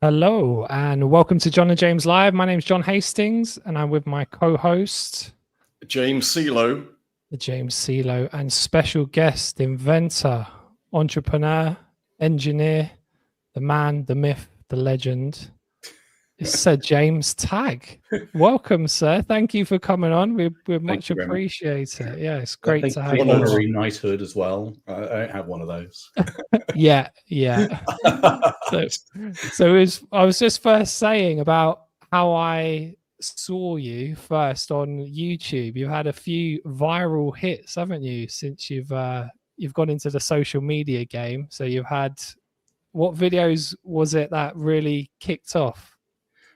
Hello and welcome to John and James Live. My name is John Hastings and I'm with my co-host James CeeLo, James CeeLo, and special guest, inventor, entrepreneur, engineer, the man, the myth, the legend. It's Sir James Tagg. Welcome, sir. Thank you for coming on. We much appreciate it. Yeah, it's great to have you. Honorary knighthood as well. I don't have one of those. Yeah. So I was just first saying about how I saw you first on YouTube. You've had a few viral hits, haven't you, since you've gone into the social media game? So you've had, what videos was it that really kicked off?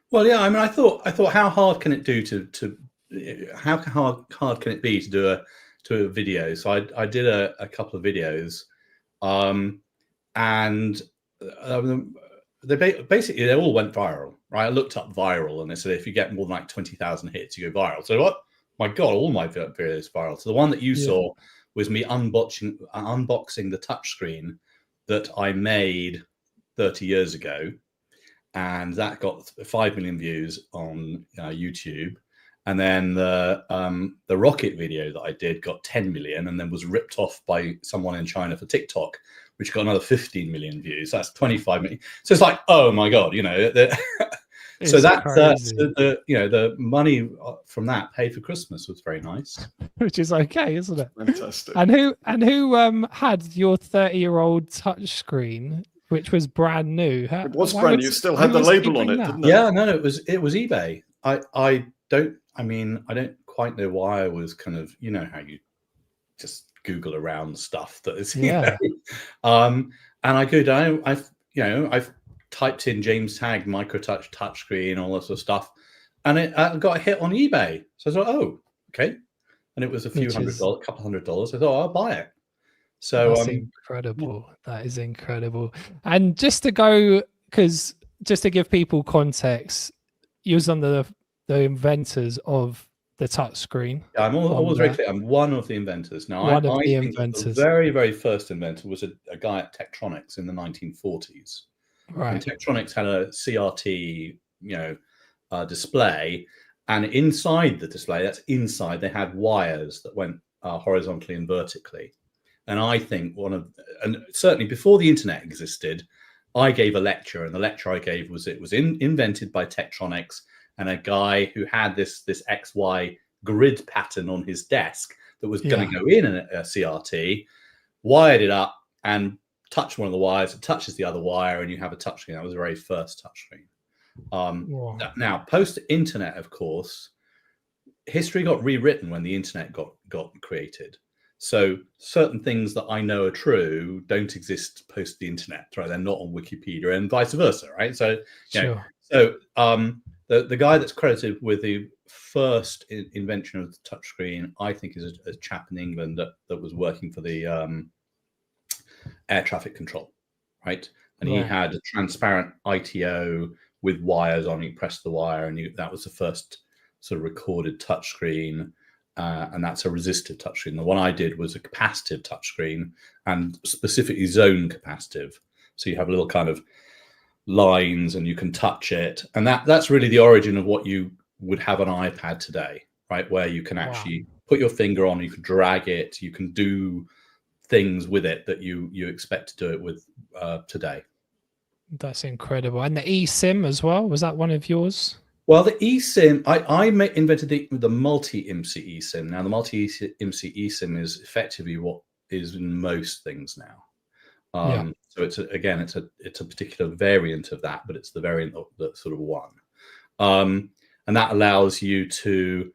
Well, yeah, I mean, I thought, how hard can it do how hard can it be to do a video? So I did a couple of videos, and they all went viral, right? I looked up viral, and they said if you get more than like 20,000 hits, you go viral. So what? My God, all my videos viral. So the one that you saw was me unboxing the touchscreen that I made 30 years ago. And that got 5 million views on YouTube. And then the rocket video that I did got 10 million and then was ripped off by someone in China for TikTok, which got another 15 million views. That's 25 million. So it's like, oh my God, so that's the money from that paid for Christmas was very nice. Which is okay, isn't it? Fantastic. And who had your 30-year-old touchscreen, which was brand new? It was brand new. Still had the label on it, didn't it? Yeah, no, it was eBay. I don't quite know why I was kind of, how you just Google around stuff that is, and I go down. I've typed in James Tagg microtouch touchscreen, all that sort of stuff, and it got a hit on eBay. So I thought, oh, okay, and it was a couple $100. I thought I'll buy it. So that's incredible. That is incredible. And just to give people context, you was on the inventors of the touchscreen. Yeah, I'm always very clear. I'm one of the inventors. Now, I think the very, very first inventor was a guy at Tektronix in the 1940s. Right. And Tektronix had a CRT, display, and inside the display, they had wires that went horizontally and vertically. And I think and certainly before the internet existed, I gave a lecture, and the lecture I gave was invented by Tektronix, and a guy who had this XY grid pattern on his desk that was going to go in a CRT, wired it up and touched one of the wires, it touches the other wire, and you have a touchscreen. That was the very first touchscreen. Now, post-internet, of course, history got rewritten when the internet got created. So certain things that I know are true don't exist post the internet, right? They're not on Wikipedia, and vice versa, right? So, the guy that's credited with the first invention of the touchscreen, I think, is a chap in England that was working for the air traffic control, right? And he had a transparent ITO with wires on. You press the wire, and that was the first sort of recorded touchscreen. And that's a resistive touchscreen. The one I did was a capacitive touchscreen, and specifically zone capacitive. So you have little kind of lines, and you can touch it. And that's really the origin of what you would have an iPad today, right? Where you can actually put your finger on, you can drag it, you can do things with it that you expect to do it with today. That's incredible. And the eSIM as well, was that one of yours? Well, the eSIM, I invented the multi-IMSI eSIM. Now, the multi-IMSI eSIM is effectively what is in most things now. So it's a particular variant of that, but it's the variant of the sort of one. And that allows you to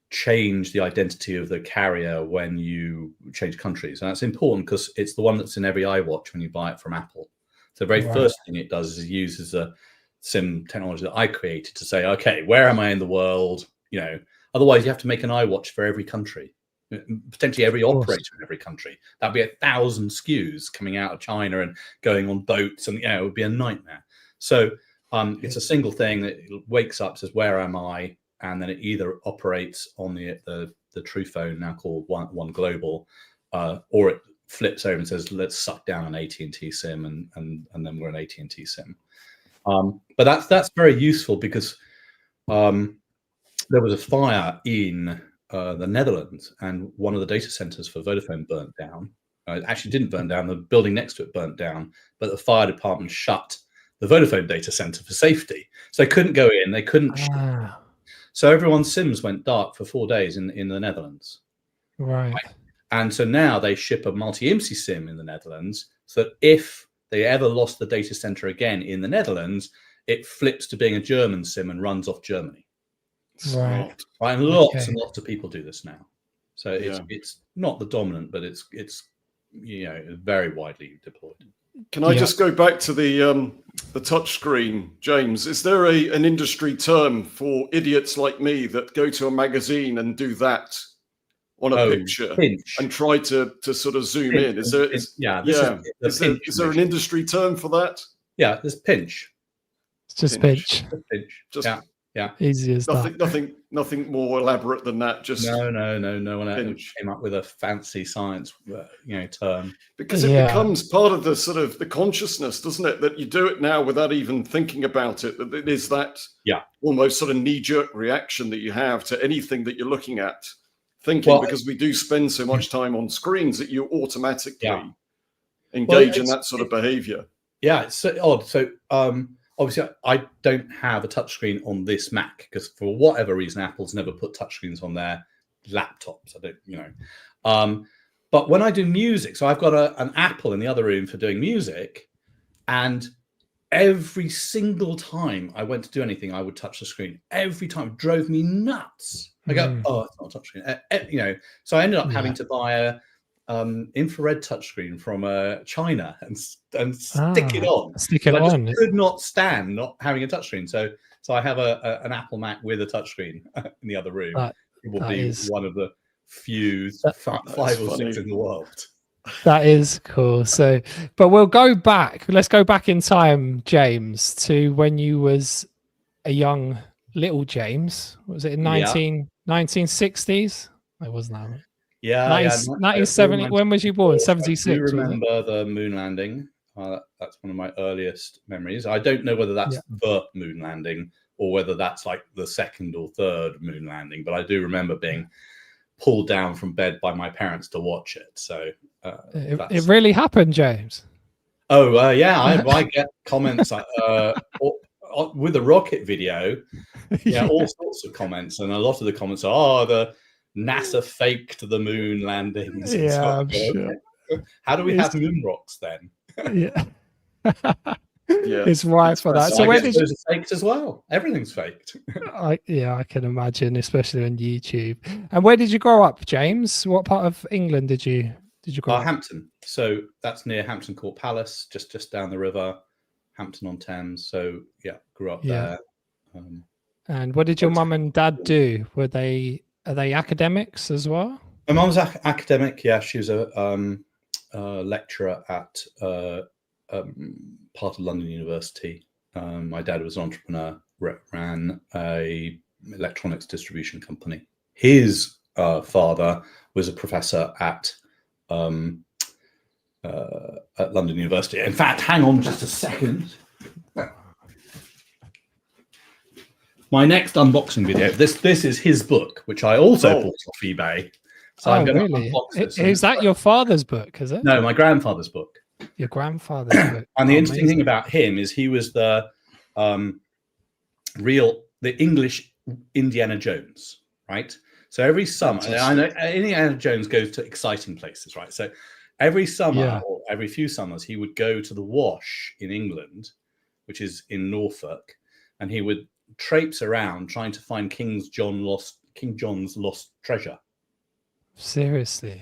change the identity of the carrier when you change countries. And that's important because it's the one that's in every iWatch when you buy it from Apple. So the very first thing it does is it uses a SIM technology that I created to say, okay, where am I in the world? Otherwise you have to make an iWatch for every country, potentially every operator in every country. That'd be 1,000 SKUs coming out of China and going on boats, and it would be a nightmare. So it's a single thing that wakes up, says, where am I? And then it either operates on the True phone, now called One Global, or it flips over and says, let's suck down an AT&T SIM, and then we're an AT&T SIM. But But that's very useful because there was a fire in the Netherlands, and one of the data centers for Vodafone burnt down. It actually didn't burn down. The building next to it burnt down, but the fire department shut the Vodafone data center for safety. So they couldn't go in. They couldn't. So everyone's SIMs went dark for 4 days in the Netherlands. Right. And so now they ship a multi-IMSI SIM in the Netherlands, so that if they ever lost the data center again in the Netherlands, it flips to being a German SIM and runs off Germany. Right. And lots and lots of people do this now. So it's not the dominant, but it's very widely deployed. Can I just go back to the touch screen, James? Is there an industry term for idiots like me that go to a magazine and do that on a picture and try to sort of zoom in? Is there? Is there an industry term for that? Yeah, there's pinch. It's just pinch. Just easy as that. Nothing more elaborate than that. Just no one came up with a fancy science term, because it becomes part of the sort of the consciousness, doesn't it, that you do it now without even thinking about it, that it is that almost sort of knee-jerk reaction that you have to anything that you're looking at, thinking, because we do spend so much time on screens that you automatically engage in that sort of behavior. It's so odd. So obviously, I don't have a touchscreen on this Mac because for whatever reason, Apple's never put touchscreens on their laptops. I don't, but when I do music, so I've got an Apple in the other room for doing music, and every single time I went to do anything, I would touch the screen. Every time, it drove me nuts. I go, it's not a touchscreen. So I ended up having to buy a infrared touchscreen from China and stick it on. I just could not stand not having a touchscreen. So I have an Apple Mac with a touchscene in the other room. It will be one of the few 5 or 6 in the world. That is cool. So, but we'll go back. Let's go back in time, James, to when you was a young little James. Was it in 1960s? It wasn't that. 1970. When was you born? 76. I do remember the moon landing. That's one of my earliest memories. I don't know whether that's the moon landing or whether that's like the second or third moon landing, but I do remember being pulled down from bed by my parents to watch it. So it really happened, James. I get comments with the rocket video. All sorts of comments, and a lot of the comments are, the NASA faked the moon landings. I'm sure. How do we have moon rocks then? It's right for that. So where did you faked as well? Everything's faked. I can imagine, especially on YouTube. And where did you grow up, James? What part of England did you grow up? Hampton. So that's near Hampton Court Palace, just down the river, Hampton on Thames. So grew up there. And what did your mum and dad do? Are they academics as well? My mum's academic. Yeah, she was a lecturer at part of London University. My dad was an entrepreneur, ran a electronics distribution company. His father was a professor at London University. In fact, hang on just a second. My next unboxing video. This is his book, which I also bought off eBay. So I'm going to unbox this. Is that your father's book? Is it? No, my grandfather's book. Your grandfather's book. And the interesting thing about him is he was the English Indiana Jones, right? So every summer, I know Indiana Jones goes to exciting places, right? So every summer or every few summers, he would go to the Wash in England, which is in Norfolk, and he would traipse around trying to find King John's lost treasure. Seriously?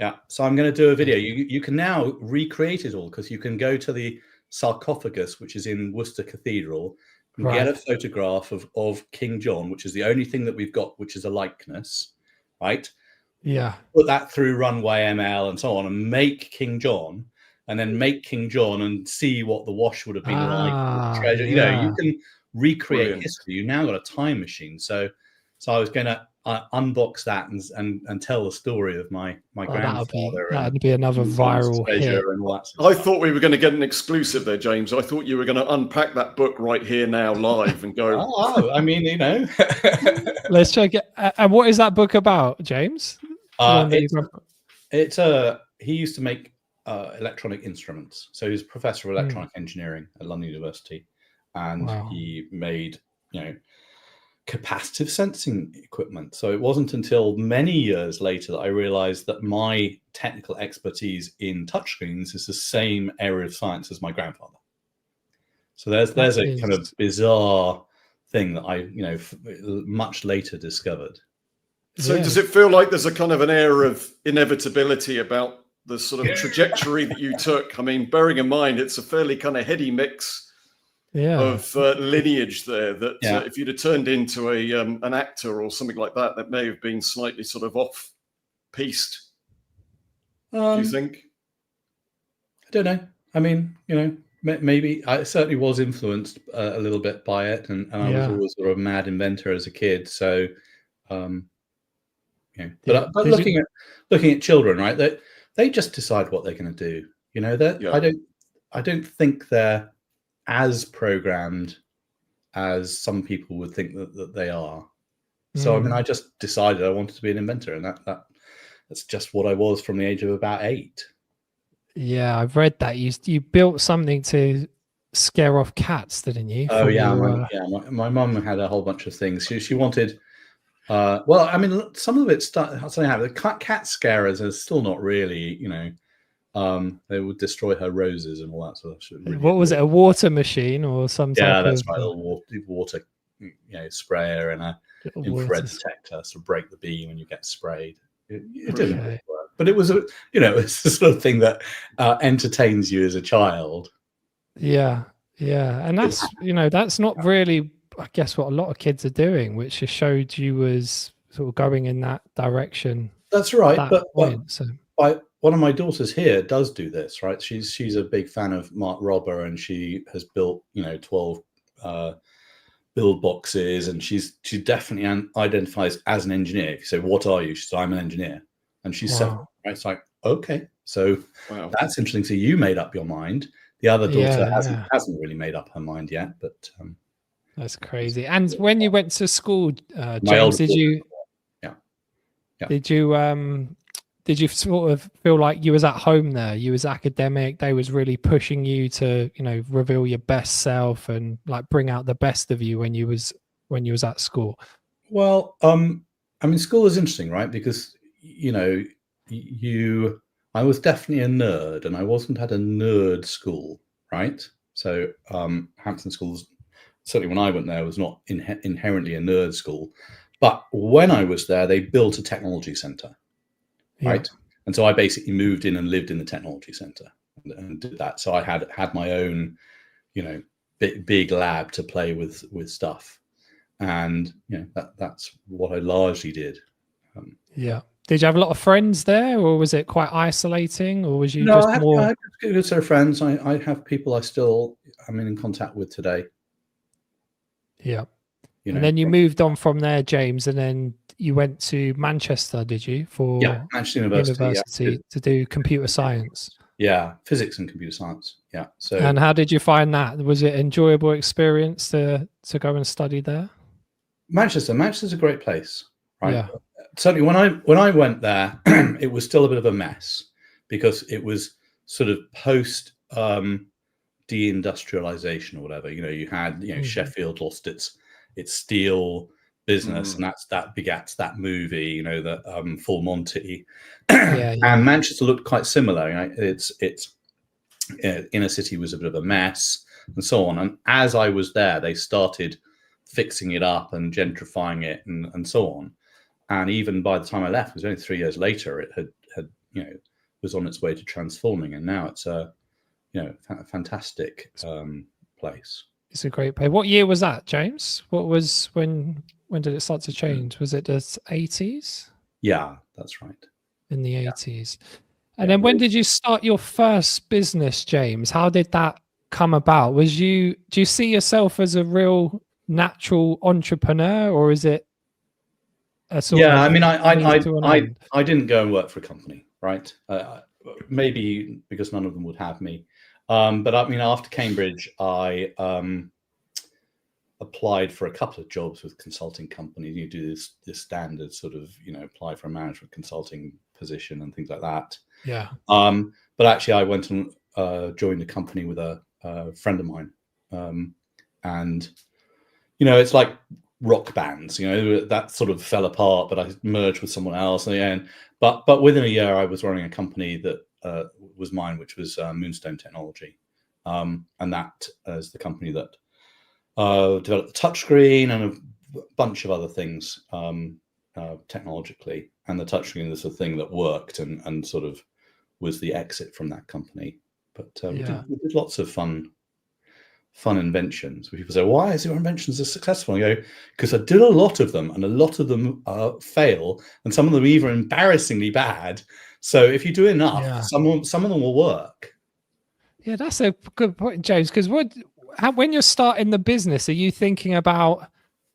Yeah. So I'm going to do a video. You can now recreate it all because you can go to the sarcophagus, which is in Worcester Cathedral, and get a photograph of King John, which is the only thing that we've got, which is a likeness, right? Yeah. Put that through Runway ML and so on, and make King John, and then make King John and see what the Wash would have been like. Treasure. You know, you can recreate history. You now got a time machine. So I was going to unbox that and tell the story of my grandfather. That'd be another viral hit. And all that I thought we were going to get an exclusive there, James. I thought you were going to unpack that book right here now, live, and go. Oh, I mean, you know. Let's check it. And what is that book about, James? He used to make electronic instruments. So he was a professor of electronic engineering at London University, and he made, you know, capacitive sensing equipment. So it wasn't until many years later that I realized that my technical expertise in touchscreens is the same area of science as my grandfather. So there's a kind of bizarre thing that I, you know, much later discovered. So does it feel like there's a kind of an air of inevitability about the sort of trajectory that you took? I mean, bearing in mind, it's a fairly kind of heady mix of lineage there that if you'd have turned into an actor or something like that, that may have been slightly sort of off-piste. Do you think? I don't know. I mean, you know, maybe I certainly was influenced a little bit by it, and I was always sort of a mad inventor as a kid. So, you know, but looking at children, right? That they just decide what they're going to do. You know, that I don't think they're as programmed as some people would think that they are. So I mean, I just decided I wanted to be an inventor, and that's just what I was from the age of about 8. Yeah, I've read that you built something to scare off cats, didn't you? Oh yeah, my mum had a whole bunch of things. She wanted. Well, I mean, some of it the cat scarers are still not really, you know. They would destroy her roses and all that sort of shit. Really what was it? A water machine or some type of? Yeah, that's right. A water, you know, sprayer and a infrared detector to break the beam when you get sprayed. It didn't really work, but it was it's the sort of thing that entertains you as a child. Yeah, and that's that's not really, I guess, what a lot of kids are doing, which just showed you was sort of going in that direction. That's right, but one of my daughters here does do this, right? She's a big fan of Mark Robber, and she has built, 12 build boxes, and she definitely identifies as an engineer. If you say, "What are you?" She says, "I'm an engineer," and she's 7. Right? It's like, okay, so that's interesting. So you made up your mind. The other daughter hasn't really made up her mind yet, but that's crazy. And when you went to school, James, did you sort of feel like you was at home there? You was academic. They was really pushing you to, reveal your best self and like bring out the best of you when you was at school. Well, I mean, school is interesting, right? Because I was definitely a nerd, and I wasn't at a nerd school, right? So Hampton Schools, certainly when I went there, was not inherently a nerd school. But when I was there, they built a technology center. Right. And so I basically moved in and lived in the technology center and did that. So I had my own, big lab to play with stuff. And, that's what I largely did. Did you have a lot of friends there, or was it quite isolating, or was you I had a good set of friends. I have people I'm in contact with today. Yeah. And then you moved on from there, James, and then you went to Manchester, did you? For Manchester University to do computer science. Yeah, physics and computer science. Yeah. So. And how did you find that? Was it an enjoyable experience to go and study there? Manchester's a great place, right? Yeah. Certainly, when I went there, it was still a bit of a mess because it was sort of post deindustrialization or whatever. You had Sheffield lost its steel business, and that begats that movie, the Full Monty. And Manchester looked quite similar. Its inner city was a bit of a mess, and so on. And as I was there, they started fixing it up and gentrifying it, and so on. And even by the time I left, it was only 3 years later, it had was on its way to transforming, and now it's a fantastic place. It's a great place. What year was that, James? What was when did it start to change? Was it the 80s? Yeah, that's right. In the 80s. And then when did you start your first business, James? How did that come about? Do you see yourself as a real natural entrepreneur, or is it a sort yeah, of I mean, I didn't go and work for a company, right? Maybe because none of them would have me. But I mean, after Cambridge, I applied for a couple of jobs with consulting companies. You do this standard sort of, apply for a management consulting position and things like that. Yeah. But actually, I went and joined a company with a friend of mine, and it's like rock bands. That sort of fell apart, but I merged with someone else in the end. But within a year, I was running a company that was mine, which was Moonstone Technology, and that is the company that developed the touchscreen and a bunch of other things technologically. And the touchscreen is the thing that worked and sort of was the exit from that company. But we did lots of fun inventions. People say, why is your inventions so successful? I go, because I did a lot of them, and a lot of them fail, and some of them even embarrassingly bad. So if you do enough, some of them will work. Yeah, that's a good point, James. Because when you're starting the business, are you thinking about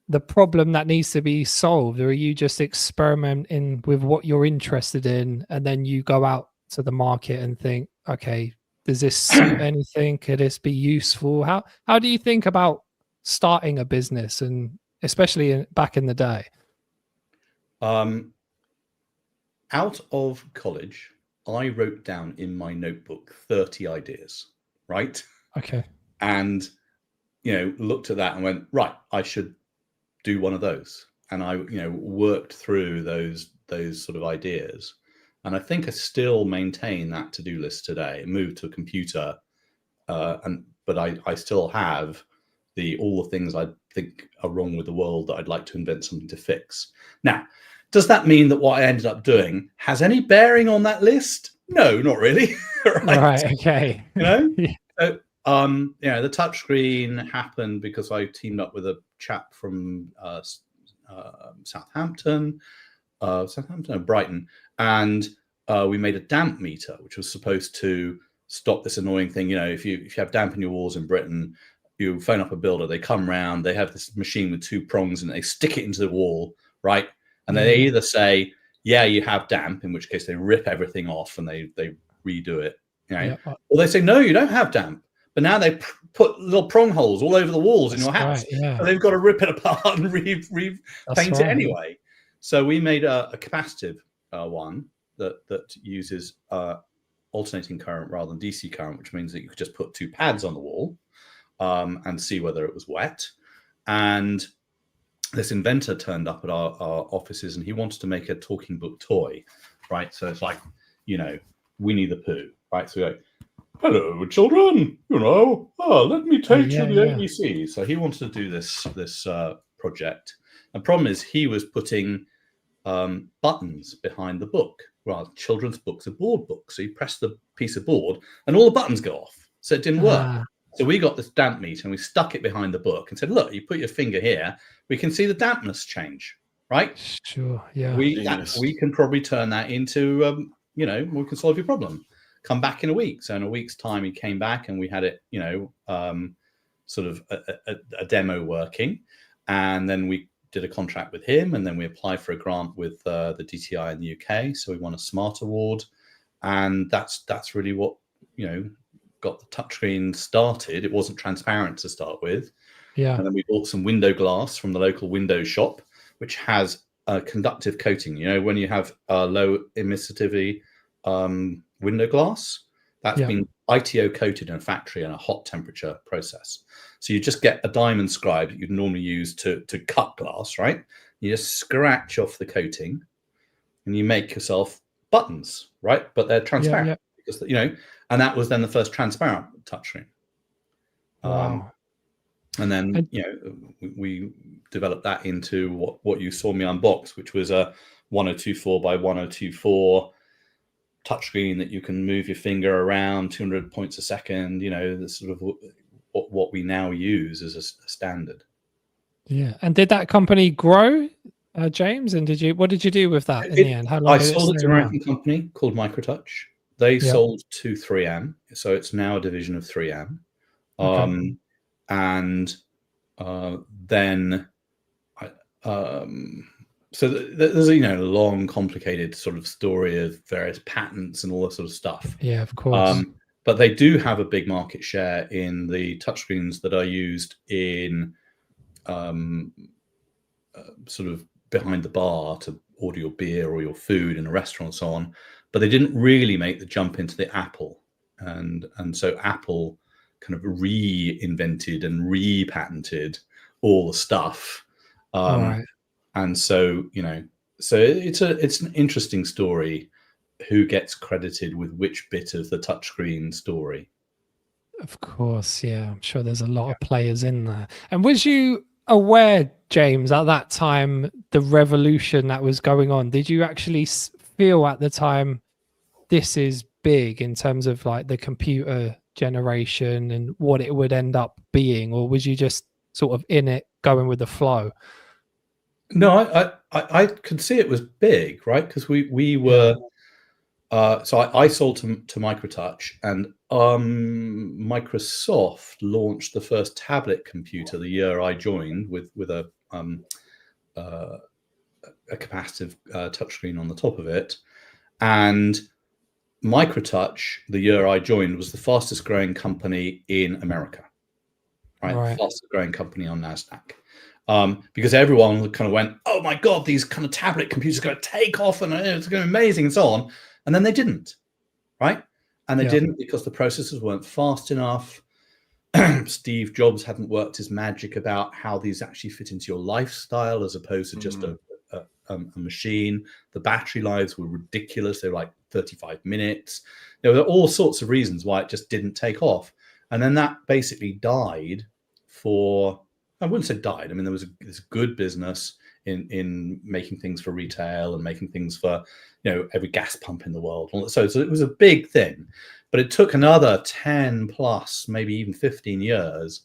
the problem that needs to be solved, or are you just experimenting with what you're interested in, and then you go out to the market and think, okay, does this suit anything? Could this be useful? How do you think about starting a business, and especially back in the day? Out of college, I wrote down in my notebook 30 ideas, right? Okay. And, looked at that and went, right, I should do one of those. And I, worked through those sort of ideas. And I think I still maintain that to-do list today. I moved to a computer, but I still have all the things I think are wrong with the world that I'd like to invent something to fix. Now, does that mean that what I ended up doing has any bearing on that list? No, not really. Right. Okay. So, the touchscreen happened because I teamed up with a chap from Brighton, and we made a damp meter, which was supposed to stop this annoying thing. If you have damp in your walls in Britain, you phone up a builder, they come round, they have this machine with two prongs and they stick it into the wall, right? And they either say, yeah, you have damp, in which case they rip everything off and they redo it, or they say, no, you don't have damp. But now they put little prong holes all over the walls in your house. Right, so they've got to rip it apart and repaint it anyway. So we made a capacitive one that uses alternating current rather than DC current, which means that you could just put two pads on the wall and see whether it was wet. And this inventor turned up at our offices, and he wanted to make a talking book toy, right? So it's like, Winnie the Pooh, right? So we're like, hello, children, let me teach you the ABC. So he wanted to do this project. The problem is he was putting buttons behind the book. Well, children's books are board books. So you press the piece of board and all the buttons go off. So it didn't work. So we got this damp meter and we stuck it behind the book and said, look, you put your finger here, we can see the dampness change, right? Sure, yeah. We can probably turn that into, we can solve your problem. Come back in a week. So in a week's time, he came back and we had it, sort of a demo working. And then we did a contract with him, and then we applied for a grant with the DTI in the UK. So we won a Smart Award. And that's really what, got the touchscreen started. It wasn't transparent to start with. Yeah. And then we bought some window glass from the local window shop, which has a conductive coating. When you have low emissivity window glass, that's been ITO coated in a factory in a hot temperature process. So you just get a diamond scribe that you'd normally use to cut glass, right? You just scratch off the coating and you make yourself buttons, right? But they're transparent. Because, and that was then the first transparent touchscreen. Wow. And then, we developed that into what you saw me unbox, which was a 1024 by 1024 touchscreen that you can move your finger around 200 points a second, the sort of what we now use as a standard. Yeah. And did that company grow, James? And what did you do with that in the end? How long I sold it to an American company called Microtouch. They sold to 3M. So it's now a division of 3M. Okay. And then so there's a long, complicated sort of story of various patents and all that sort of stuff. Yeah, of course. But they do have a big market share in the touchscreens that are used in sort of behind the bar to order your beer or your food in a restaurant and so on. But they didn't really make the jump into the Apple. And so Apple kind of reinvented and repatented all the stuff. Right. And so, so it's an interesting story, who gets credited with which bit of the touchscreen story. Of course, yeah. I'm sure there's a lot of players in there. And was you aware, James, at that time, the revolution that was going on? Did you actually feel at the time this is big in terms of like the computer generation and what it would end up being? Or was you just sort of in it, going with the flow? No, I could see it was big, right? Because we were... So I sold to Microtouch, and Microsoft launched the first tablet computer the year I joined, with a capacitive touchscreen on the top of it. And Microtouch, the year I joined, was the fastest growing company in America, right? Fastest growing company on NASDAQ. Because everyone kind of went, oh my God, these kind of tablet computers are going to take off and it's going to be amazing and so on. And then they didn't, right? And they didn't because the processors weren't fast enough. Steve Jobs hadn't worked his magic about how these actually fit into your lifestyle as opposed to just a machine. The battery lives were ridiculous. They were like 35 minutes. There were all sorts of reasons why it just didn't take off. And then that basically died for, I wouldn't say died. I mean, there was this good business in making things for retail and making things for, every gas pump in the world. So it was a big thing, but it took another 10 plus, maybe even 15 years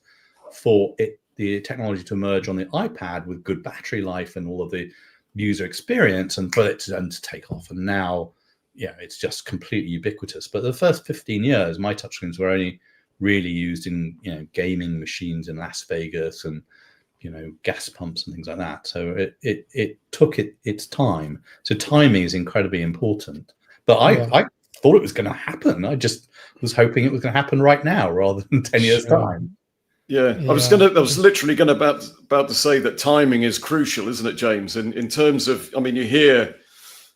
for the technology to emerge on the iPad with good battery life and all of the user experience, and for it to take off. And now, it's just completely ubiquitous. But the first 15 years, my touchscreens were only really used in, gaming machines in Las Vegas and, gas pumps and things like that. So it took its time. So timing is incredibly important. But I thought it was going to happen. I just was hoping it was going to happen right now rather than 10 years time. Yeah. I was literally going about to say that timing is crucial, isn't it, James? In terms of, I mean, you hear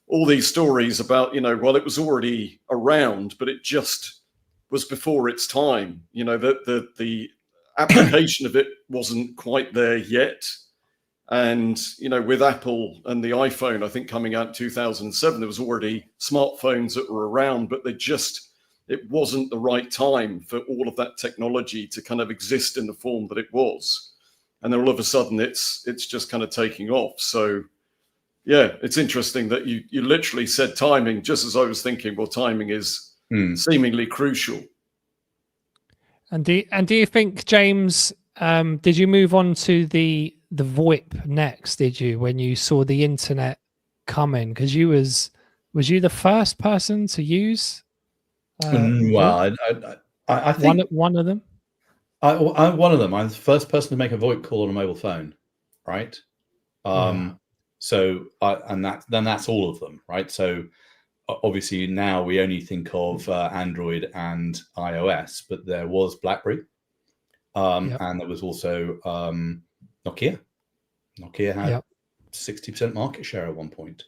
all these stories about, well, it was already around, but it just was before its time. The application of it wasn't quite there yet. And, with Apple and the iPhone, I think coming out in 2007, there was already smartphones that were around, but it wasn't the right time for all of that technology to kind of exist in the form that it was. And then all of a sudden it's just kind of taking off. So yeah, it's interesting that you literally said timing, just as I was thinking, well, timing is seemingly crucial. And do you think, James, did you move on to the VoIP next? Did you, when you saw the internet coming? Because was you the first person to use? Well, I think one of them. One of them. I'm the first person to make a VoIP call on a mobile phone, right? So that's all of them, right? So obviously now we only think of Android and iOS, but there was BlackBerry, and there was also Nokia. Nokia had 60% market share at one point.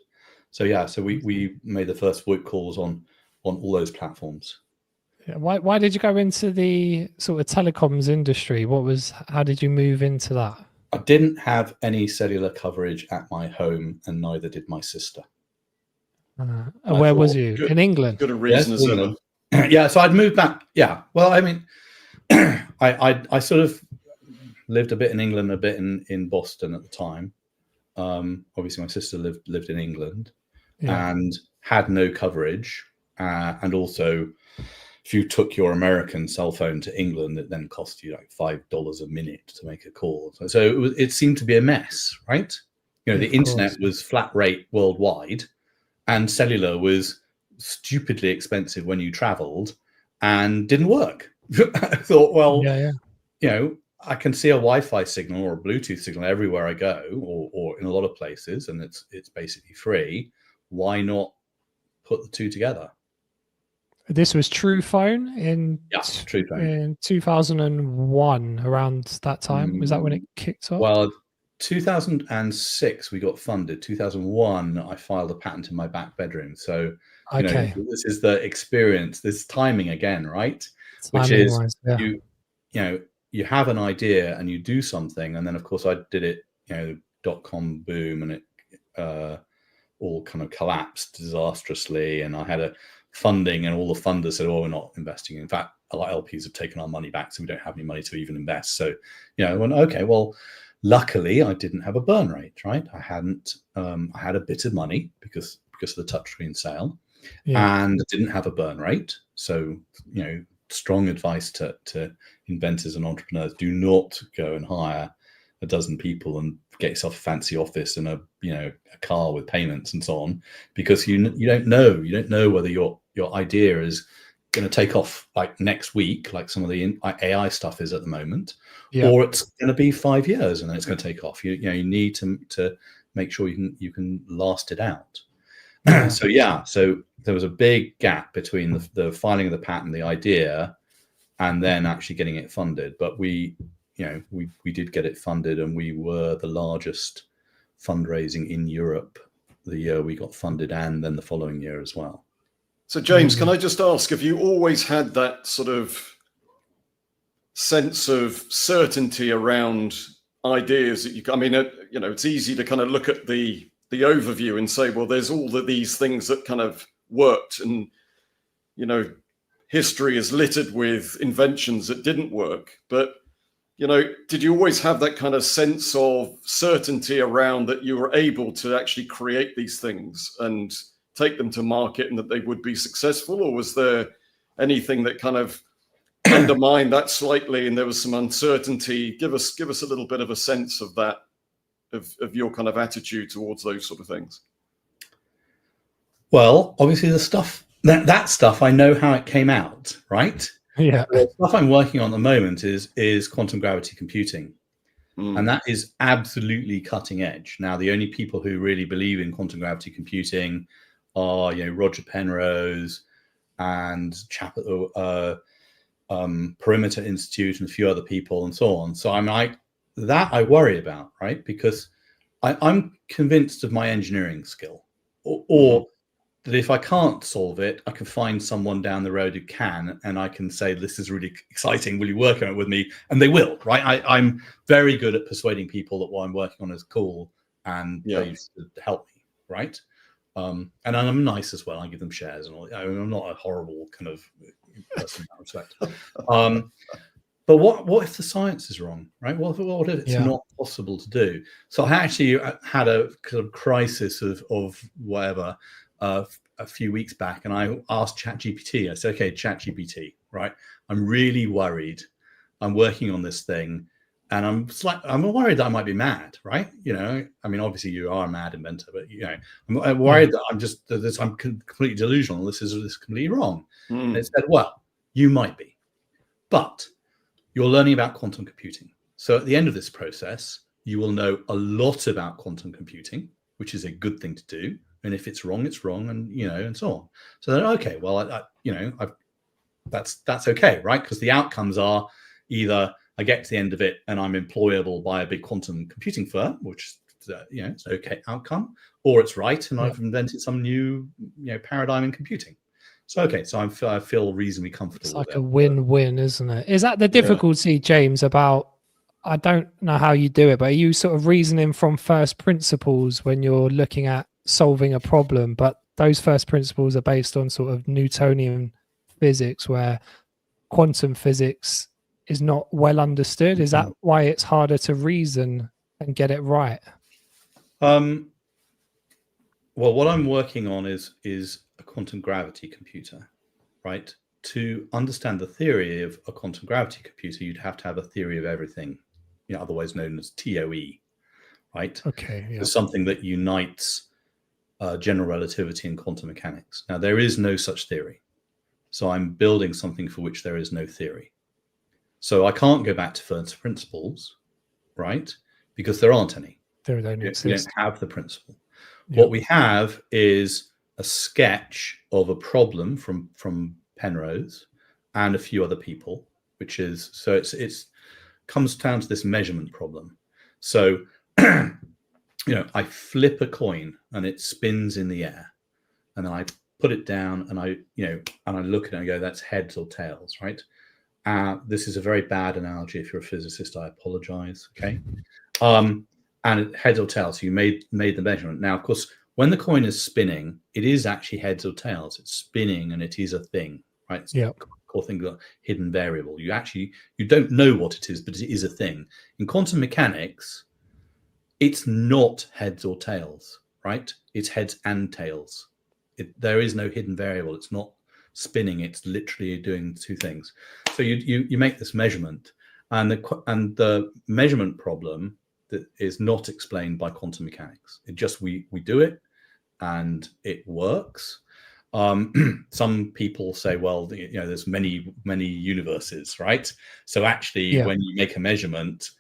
So so we made the first VoIP calls on all those platforms. Yeah. Why did you go into the sort of telecoms industry? How did you move into that? I didn't have any cellular coverage at my home, and neither did my sister. Where was you? In England? Good a reason as ever. Yeah, so I'd moved back. Yeah, well, I mean, I sort of lived a bit in England, a bit in Boston at the time. Obviously, my sister lived in England and had no coverage. And also, if you took your American cell phone to England, it then cost you like $5 a minute to make a call. So it seemed to be a mess, right? The internet was flat rate worldwide, and cellular was stupidly expensive when you traveled and didn't work. I thought, well, I can see a Wi-Fi signal or a Bluetooth signal everywhere I go, or in a lot of places, and it's basically free. Why not put the two together? This was True Phone in True Phone. in 2001, around that time. Was that when it kicked off? Well, 2006 we got funded. 2001 I filed a patent in my back bedroom. So okay, this is the experience. This timing again, right? Which timing is wise, yeah. you have an idea and you do something, and then of course I did it. .com boom, and it all kind of collapsed disastrously, and I had a funding, and all the funders said, "Oh, we're not investing." In fact, a lot of LPs have taken our money back, so we don't have any money to even invest. So, I went, okay, well, luckily I didn't have a burn rate, right? I hadn't. I had a bit of money because of the touchscreen sale, and didn't have a burn rate. So, strong advice to inventors and entrepreneurs: do not go and hire a dozen people and get yourself a fancy office and a car with payments and so on, because you don't know whether your idea is going to take off like next week, like some of the AI stuff is at the moment, or it's going to be 5 years and then it's going to take off. You need to make sure you can last it out. So there was a big gap between the filing of the patent, the idea, and then actually getting it funded. But we did get it funded, and we were the largest fundraising in Europe the year we got funded, and then the following year as well. So James, can I just ask, have you always had that sort of sense of certainty around ideas that it's easy to kind of look at the overview and say, well, there's all of these things that kind of worked, and history is littered with inventions that didn't work. But did you always have that kind of sense of certainty around that you were able to actually create these things and take them to market, and that they would be successful? Or was there anything that kind of undermined that slightly, and there was some uncertainty? Give us a little bit of a sense of that, of your kind of attitude towards those sort of things. Well, obviously the stuff that stuff, I know how it came out, right? Yeah. The stuff I'm working on at the moment is quantum gravity computing. And that is absolutely cutting edge. Now, the only people who really believe in quantum gravity computing are, Roger Penrose and chap at the Perimeter Institute and a few other people and so on. So I'm like, that I worry about, right? Because I'm convinced of my engineering skill, or that if I can't solve it, I can find someone down the road who can, and I can say, this is really exciting, will you work on it with me? And they will, right? I'm very good at persuading people that what I'm working on is cool, and they should help me, right? And I'm nice as well. I give them shares and all. I'm not a horrible kind of person in that respect. But what if the science is wrong, right? What if it's not possible to do? So I actually had a kind of crisis of whatever, a few weeks back, and I asked ChatGPT. I said, okay, ChatGPT, right? I'm really worried. I'm working on this thing, and I'm worried that I might be mad, right? Obviously you are a mad inventor, but I'm worried that I'm completely delusional. This is completely wrong. And it said, well, you might be, but you're learning about quantum computing. So at the end of this process, you will know a lot about quantum computing, which is a good thing to do. And if it's wrong, it's wrong, and and so on. So then, okay, well, that's okay, right? Because the outcomes are either I get to the end of it and I'm employable by a big quantum computing firm, which it's an okay outcome, or it's right and I've invented some new paradigm in computing. So okay, so I feel reasonably comfortable. It's like a win-win, isn't it? Is that the difficulty, James? About, I don't know how you do it, but are you sort of reasoning from first principles when you're looking at solving a problem, but those first principles are based on sort of Newtonian physics, where quantum physics is not well understood? Is that why it's harder to reason and get it right? Well, what I'm working on is a quantum gravity computer, right? To understand the theory of a quantum gravity computer, you'd have to have a theory of everything, otherwise known as TOE, right? Okay. Yeah. So something that unites general relativity and quantum mechanics. Now, there is no such theory. So I'm building something for which there is no theory. So I can't go back to first principles, right? Because there aren't any. They don't exist. We don't have the principle. Yep. What we have is a sketch of a problem from Penrose and a few other people, which is, so it's comes down to this measurement problem. So, I flip a coin and it spins in the air, and then I put it down and I look at it and I go, that's heads or tails, right? This is a very bad analogy. If you're a physicist, I apologize. Okay. And heads or tails. So you made the measurement. Now, of course, when the coin is spinning, it is actually heads or tails. It's spinning and it is a thing, right? It's a core thing, a hidden variable. You don't know what it is, but it is a thing. In quantum mechanics, it's not heads or tails, right? It's heads and tails. There is no hidden variable. It's not spinning. It's literally doing two things. So you make this measurement, and the measurement problem that is not explained by quantum mechanics. It just we do it and it works. Some people say, well, there's many universes, right? So actually, when you make a measurement,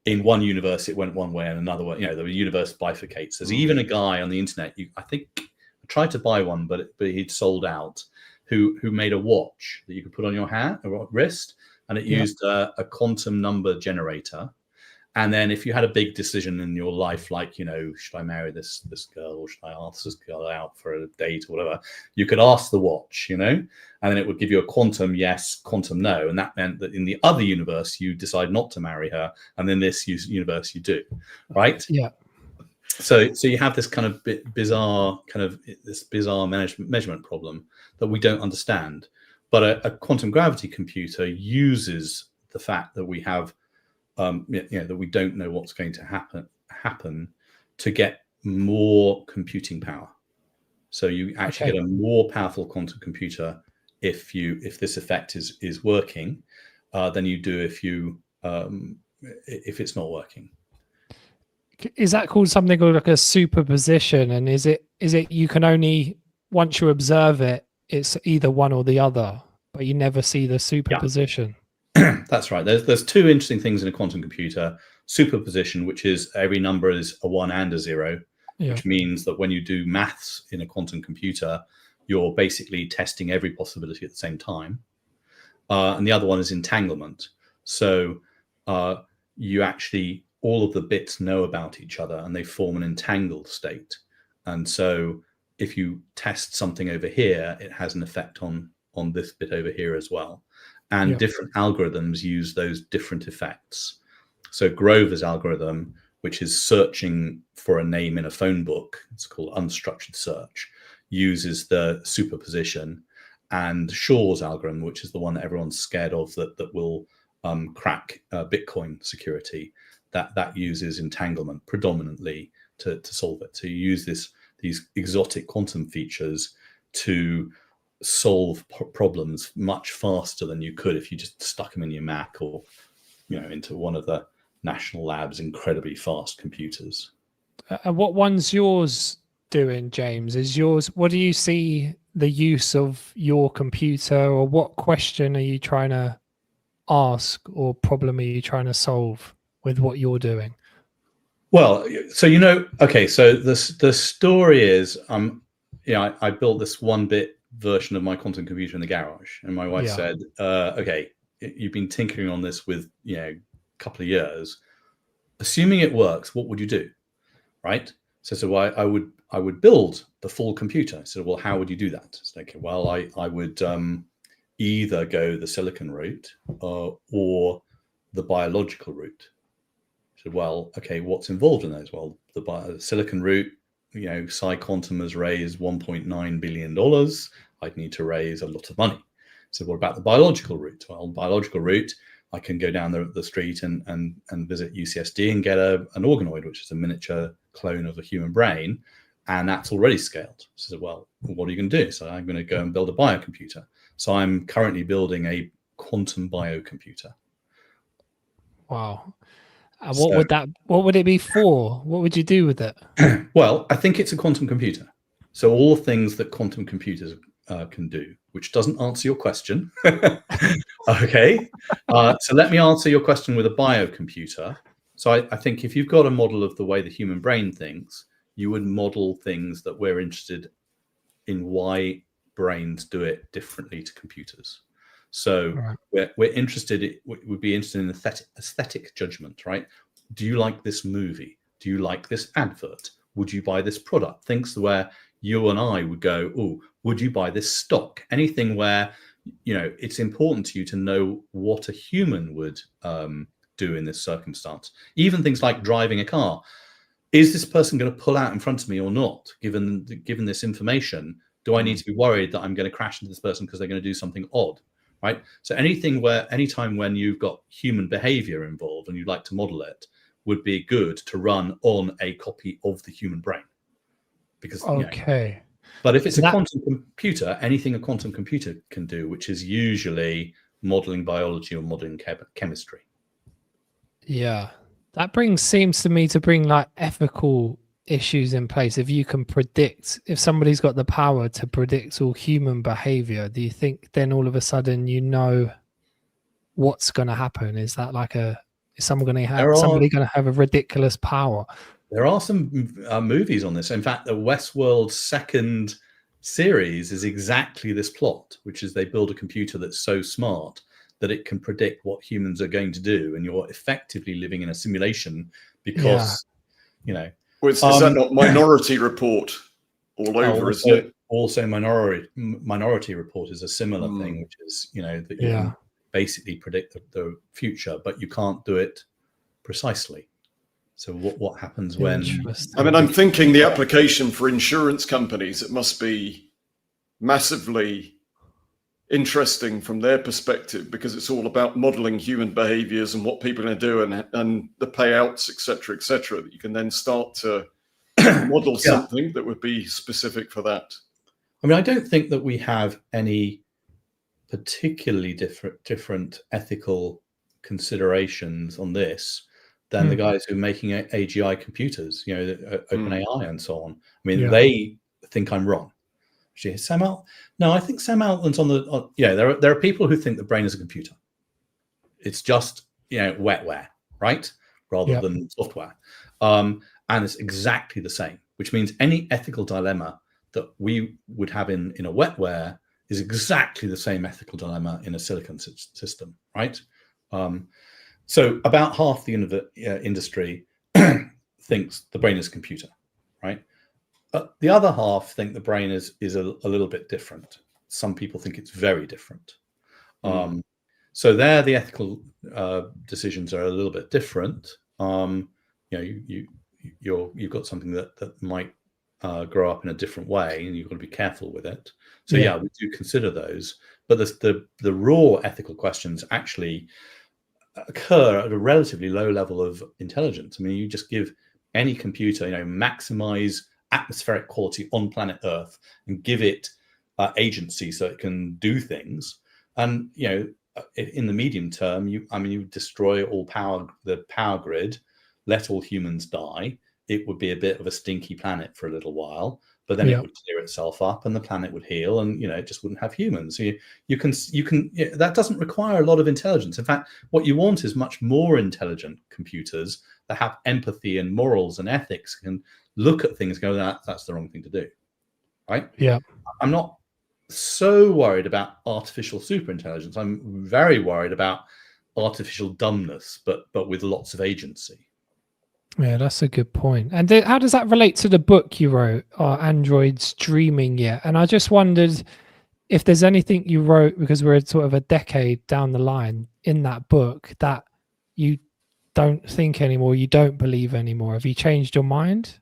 in one universe it went one way and another way. The universe bifurcates. There's even a guy on the internet. I think I tried to buy one, but he'd sold out. Who made a watch that you could put on your hand or wrist, and it used a quantum number generator. And then if you had a big decision in your life, like, should I marry this girl, or should I ask this girl out for a date or whatever, you could ask the watch, and then it would give you a quantum yes, quantum no. And that meant that in the other universe, you decide not to marry her. And then this universe you do, right? Yeah. So you have this kind of bizarre measurement problem that we don't understand. But a quantum gravity computer uses the fact that we have that we don't know what's going to happen to get more computing power. So you actually get a more powerful quantum computer if this effect is working than you do if it's not working. Is that called something called like a superposition? And is it you can only, once you observe it, it's either one or the other, but you never see the superposition? That's right. There's two interesting things in a quantum computer. Superposition, which is every number is a 1 and a 0, which means that when you do maths in a quantum computer, you're basically testing every possibility at the same time. And the other one is entanglement. So you actually, all of the bits know about each other and they form an entangled state. And so if you test something over here, it has an effect on this bit over here as well. And different algorithms use those different effects. So Grover's algorithm, which is searching for a name in a phone book, it's called unstructured search, uses the superposition. And Shor's algorithm, which is the one that everyone's scared of, that will crack Bitcoin security, that uses entanglement predominantly to solve it. So you use these exotic quantum features to solve problems much faster than you could if you just stuck them in your Mac or into one of the national labs incredibly fast computers. What one's yours doing, James? What do you see the use of your computer, or what question are you trying to ask, or problem are you trying to solve with what you're doing? Well, so so the story is I built this 1-bit version of my quantum computer in the garage, and my wife said, okay, you've been tinkering on this with a couple of years, assuming it works, what would you do? Right? So I would build the full computer. I said, well, how would you do that? It's like, well, I would either go the silicon route or the biological route. I said, well, okay, what's involved in those? Well, the silicon route, Psi Quantum has raised $1.9 billion. I'd need to raise a lot of money. So what about the biological route? Well, biological route, I can go down the street and visit UCSD and get an organoid, which is a miniature clone of a human brain, and that's already scaled. So, well, what are you going to do? So I'm going to go and build a biocomputer. So I'm currently building a quantum biocomputer. Wow. What would it be for? What would you do with it? Well, I think it's a quantum computer. So all things that quantum computers can do, which doesn't answer your question. Okay, so let me answer your question with a biocomputer. So I think if you've got a model of the way the human brain thinks, you would model things that we're interested in why brains do it differently to computers. So we're interested, we'd be interested in aesthetic judgment, right? Do you like this movie? Do you like this advert? Would you buy this product? Things where you and I would go, oh, would you buy this stock? Anything where, you know, it's important to you to know what a human would do in this circumstance. Even things like driving a car. Is this person going to pull out in front of me or not? Given this information, do I need to be worried that I'm going to crash into this person because they're going to do something odd, right? So anytime when you've got human behavior involved and you'd like to model it, would be good to run on a copy of the human brain. Because okay, but if it's a quantum computer, anything a quantum computer can do, which is usually modeling biology or modeling chemistry. Yeah, that seems to me to bring like ethical issues in place. If you can predict, if somebody's got the power to predict all human behavior, do you think then all of a sudden you know what's going to happen? Is that like is somebody going to have a ridiculous power? There are some movies on this. In fact, the Westworld second series is exactly this plot, which is they build a computer that's so smart that it can predict what humans are going to do, and you're effectively living in a simulation because, you know. Well, is that not Minority Report all over, isn't it? Also, Minority Report is a similar thing, which is, you know, that you can basically predict the future, but you can't do it precisely. So what happens when? I mean, I'm thinking the application for insurance companies, it must be massively interesting from their perspective, because it's all about modeling human behaviors and what people are going to do and the payouts, et cetera, that you can then start to model something that would be specific for that. I mean, I don't think that we have any particularly different ethical considerations on this than the guys who are making AGI computers, you know, OpenAI and so on. I mean, they think I'm wrong. No, I think Sam Altman's on the. There are people who think the brain is a computer. It's just, you know, wetware, right, rather than software, and it's exactly the same. Which means any ethical dilemma that we would have in a wetware is exactly the same ethical dilemma in a silicon system, right? So about half the industry thinks the brain is a computer, right? But the other half think the brain is a little bit different. Some people think it's very different. So there, the ethical decisions are a little bit different. You know, you've got something that might grow up in a different way, and you've got to be careful with it. So we do consider those, but the raw ethical questions actually occur at a relatively low level of intelligence. I mean, you just give any computer, you know, maximize atmospheric quality on planet Earth and give it agency so it can do things. And, you know, in the medium term, you destroy the power grid, let all humans die. It would be a bit of a stinky planet for a little while, but then it would clear itself up and the planet would heal, and, you know, it just wouldn't have humans. So you can that doesn't require a lot of intelligence. In fact, what you want is much more intelligent computers that have empathy and morals and ethics, can look at things and go, that's the wrong thing to do, right? Yeah. I'm not so worried about artificial superintelligence. I'm very worried about artificial dumbness, but with lots of agency. Yeah, that's a good point. And how does that relate to the book you wrote, Androids Dreaming Yet? And I just wondered if there's anything you wrote, because we're sort of a decade down the line, in that book that you don't think anymore, you don't believe anymore. Have you changed your mind?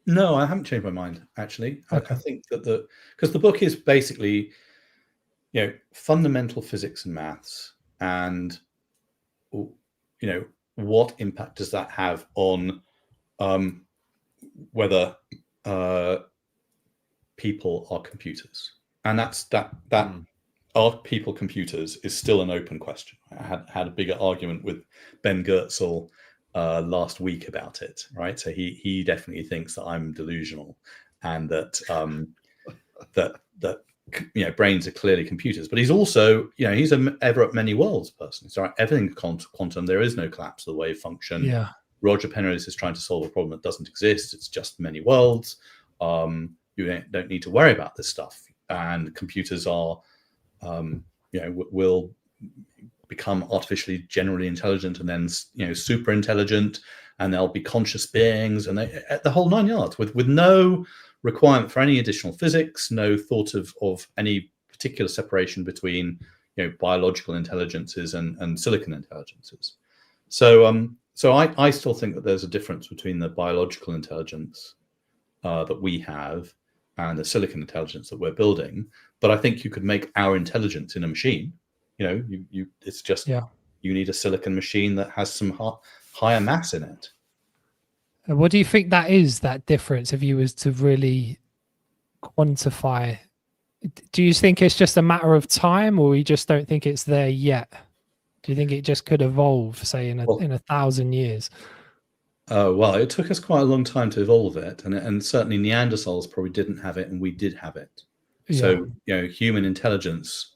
No, I haven't changed my mind, actually. Okay. I think that because the book is basically, you know, fundamental physics and maths, and, you know, what impact does that have on whether people are computers? And that are people computers is still an open question. I had a bigger argument with Ben Goertzel last week about it, right? So he definitely thinks that I'm delusional, and that brains are clearly computers, but he's also, he's an ever at many worlds person. So everything quantum, there is no collapse of the wave function. Yeah. Roger Penrose is trying to solve a problem that doesn't exist. It's just many worlds. You don't need to worry about this stuff. And computers are, will become artificially generally intelligent and then, super intelligent, and they'll be conscious beings, and the whole 9 yards with no requirement for any additional physics, no thought of any particular separation between, biological intelligences and silicon intelligences. So I still think that there's a difference between the biological intelligence that we have and the silicon intelligence that we're building. But I think you could make our intelligence in a machine. It's just, you need a silicon machine that has some higher mass in it. What do you think that is, that difference, if you was to really quantify? Do you think it's just a matter of time, or you just don't think it's there yet? Do you think it just could evolve, say, in 1,000 years? Well, it took us quite a long time to evolve it, and certainly Neanderthals probably didn't have it, and we did have it. Yeah. So, human intelligence,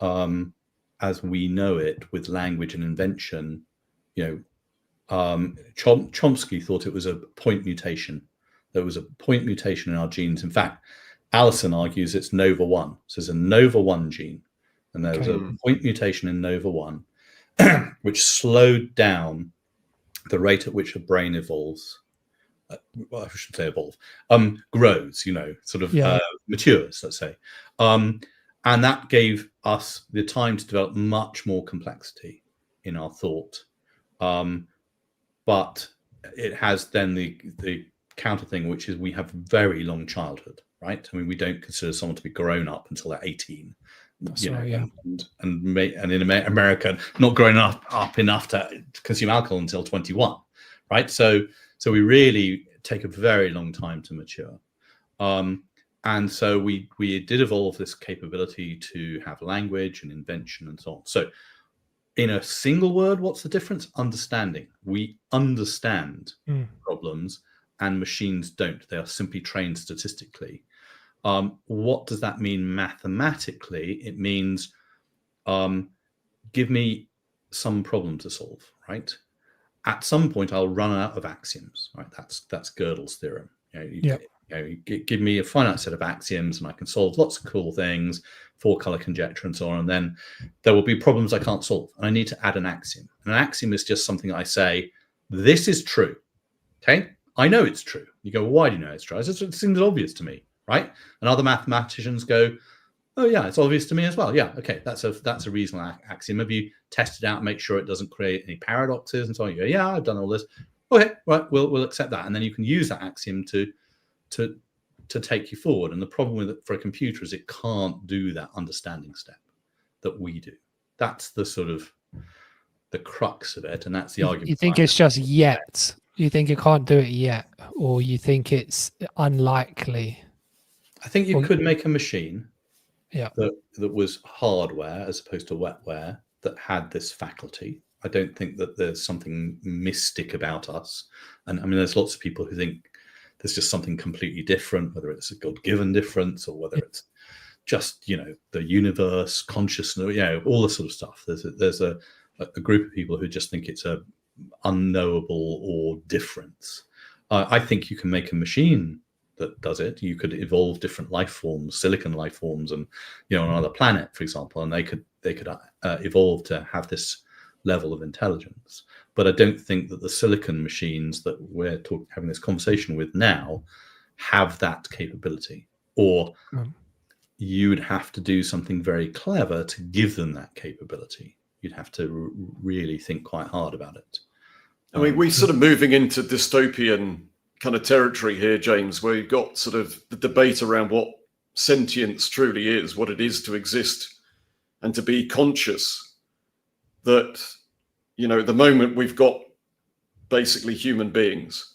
as we know it, with language and invention, Chomsky thought it was a point mutation. There was a point mutation in our genes. In fact, Allison argues it's Nova1. So there's a Nova1 gene, and there was a point mutation in Nova1, which slowed down the rate at which a brain evolves. Well, I shouldn't say evolve. Grows, matures, let's say. And that gave us the time to develop much more complexity in our thought. But it has then the counter thing, which is we have very long childhood, right? I mean, we don't consider someone to be grown up until they're 18. And in America, not grown up enough to consume alcohol until 21, right? So we really take a very long time to mature. And so we did evolve this capability to have language and invention and so on. So in a single word, what's the difference? Understanding. We understand problems, and machines don't. They are simply trained statistically. What does that mean mathematically? It means give me some problem to solve, right? At some point, I'll run out of axioms, right? That's Gödel's theorem. Give me a finite set of axioms, and I can solve lots of cool things, four-color conjecture and so on. And then there will be problems I can't solve, and I need to add an axiom. And an axiom is just something I say, this is true. Okay, I know it's true. You go, well, why do you know it's true? It seems obvious to me, right? And other mathematicians go, oh yeah, it's obvious to me as well. Yeah, okay, that's a reasonable axiom. Have you tested out and make sure it doesn't create any paradoxes and so on? You go, yeah, I've done all this. Okay, right, we'll accept that, and then you can use that axiom to take you forward. And the problem with it for a computer is it can't do that understanding step that we do. That's the sort of the crux of it, and that's the argument. You think it's just yet? You think it can't do it yet, or you think it's unlikely? I think you could make a machine that was hardware as opposed to wetware that had this faculty. I don't think that there's something mystic about us. And I mean, there's lots of people who think there's just something completely different, whether it's a God-given difference or whether it's just, the universe, consciousness, all this sort of stuff. There's a group of people who just think it's a unknowable or difference. I think you can make a machine that does it. You could evolve different life forms, silicon life forms, and on another planet, for example, and they could evolve to have this level of intelligence. But I don't think that the silicon machines that we're having this conversation with now have that capability, or you would have to do something very clever to give them that capability. You'd have to really think quite hard about it. I mean, we're sort of moving into dystopian kind of territory here, James, where you've got sort of the debate around what sentience truly is, what it is to exist and to be conscious. That, at the moment we've got basically human beings.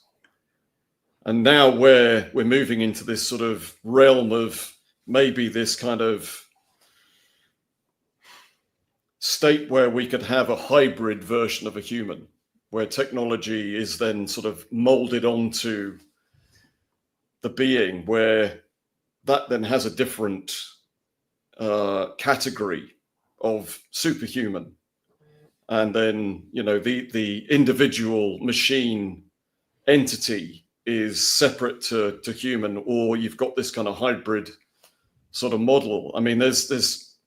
And now we're moving into this sort of realm of maybe this kind of state where we could have a hybrid version of a human, where technology is then sort of molded onto the being, where that then has a different category of superhuman. And then, you know, the individual machine entity is separate to human, or you've got this kind of hybrid sort of model. I mean, there's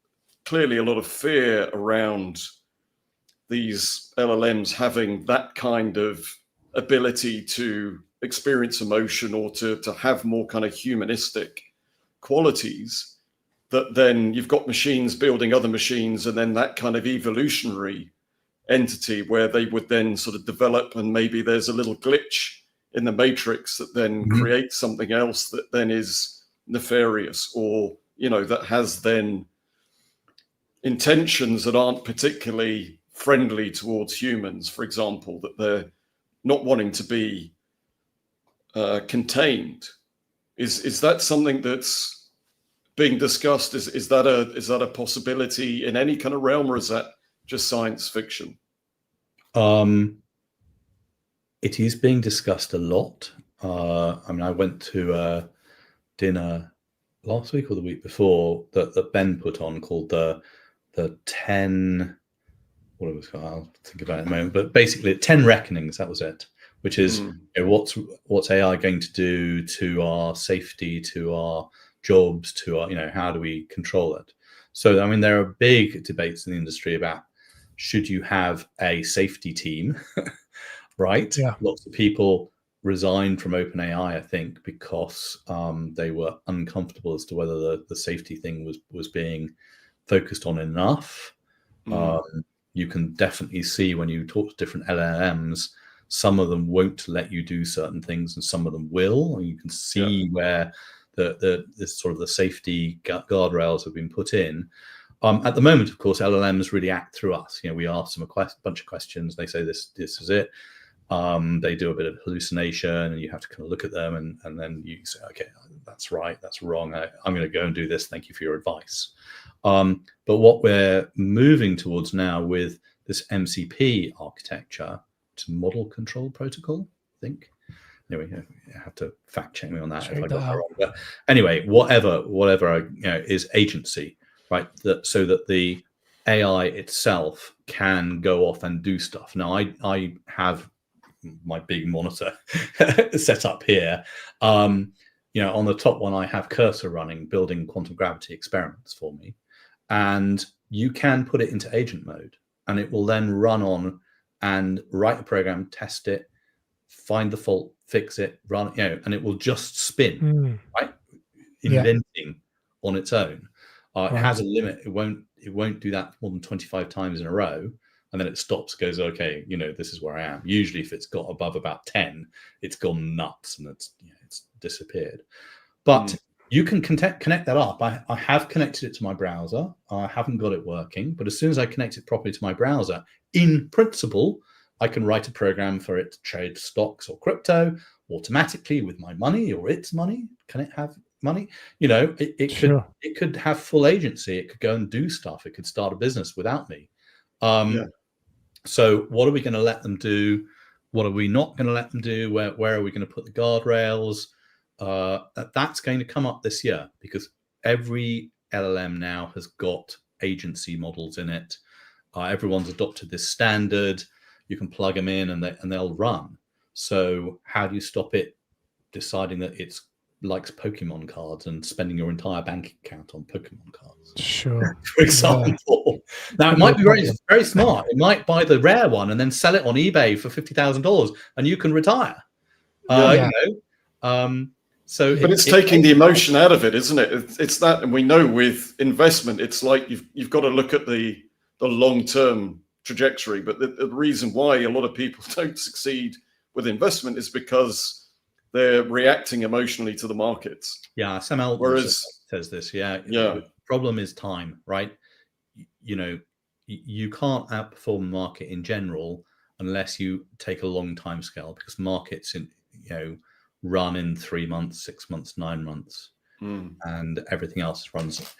clearly a lot of fear around these LLMs having that kind of ability to experience emotion or to have more kind of humanistic qualities, that then you've got machines building other machines, and then that kind of evolutionary entity where they would then sort of develop, and maybe there's a little glitch in the matrix that then creates something else that then is nefarious, or, you know, that has then intentions that aren't particularly friendly towards humans, for example, that they're not wanting to be contained. Is that something that's being discussed? Is that a possibility in any kind of realm, or is that just science fiction? It is being discussed a lot. I mean, I went to a dinner last week or the week before that Ben put on, called the 10, what it was called, I'll think about it in a moment, but basically 10 reckonings, that was it, which is, you know, what's AI going to do to our safety, to our jobs, to our, you know, how do we control it? So, I mean, there are big debates in the industry about, should you have a safety team, right? Yeah. Lots of people resigned from OpenAI, I think, because they were uncomfortable as to whether the safety thing was being focused on enough. You can definitely see when you talk to different LLMs, some of them won't let you do certain things and some of them will. And you can see where the sort of the safety guardrails have been put in. At the moment, of course, LLMs really act through us. You know, we ask them a bunch of questions. They say this is it. They do a bit of hallucination, and you have to kind of look at them, and then you say, okay, that's right, that's wrong. I'm going to go and do this. Thank you for your advice. But what we're moving towards now with this MCP architecture, it's model control protocol, I think. Anyway, you have to fact check me on that if I got that wrong. But anyway, whatever you know, is agency, right? So that the AI itself can go off and do stuff. Now, I have my big monitor set up here. You know, on the top one, I have Cursor running, building quantum gravity experiments for me. And you can put it into agent mode, and it will then run on and write the program, test it, find the fault, fix it, run, you know, and it will just spin, right? Inventing on its own. It has a limit. It won't do that more than 25 times in a row. And then it stops, goes, okay, you know, this is where I am. Usually if it's got above about 10, it's gone nuts and it's disappeared. But you can connect that up. I have connected it to my browser. I haven't got it working, but as soon as I connect it properly to my browser, in principle, I can write a program for it to trade stocks or crypto automatically with my money or its money. Can it have money? You know, it could have full agency. It could go and do stuff. It could start a business without me. So what are we going to let them do? What are we not going to let them do? Where are we going to put the guardrails? That's going to come up this year, because every LLM now has got agency models in it. Everyone's adopted this standard. You can plug them in and they'll run. So how do you stop it deciding that it likes Pokemon cards and spending your entire bank account on Pokemon cards? Sure. For example. Now, it might be very, very smart. It might buy the rare one and then sell it on eBay for $50,000 and you can retire. You know? So, but it's taking the emotion out of it, isn't it? It's that, and we know with investment, it's like you've got to look at the long-term trajectory. But the reason why a lot of people don't succeed with investment is because they're reacting emotionally to the markets. Yeah, Sam Altman says this. Yeah. The problem is time, right? You know, you can't outperform the market in general unless you take a long time scale, because markets run in 3 months, 6 months, 9 months, and everything else runs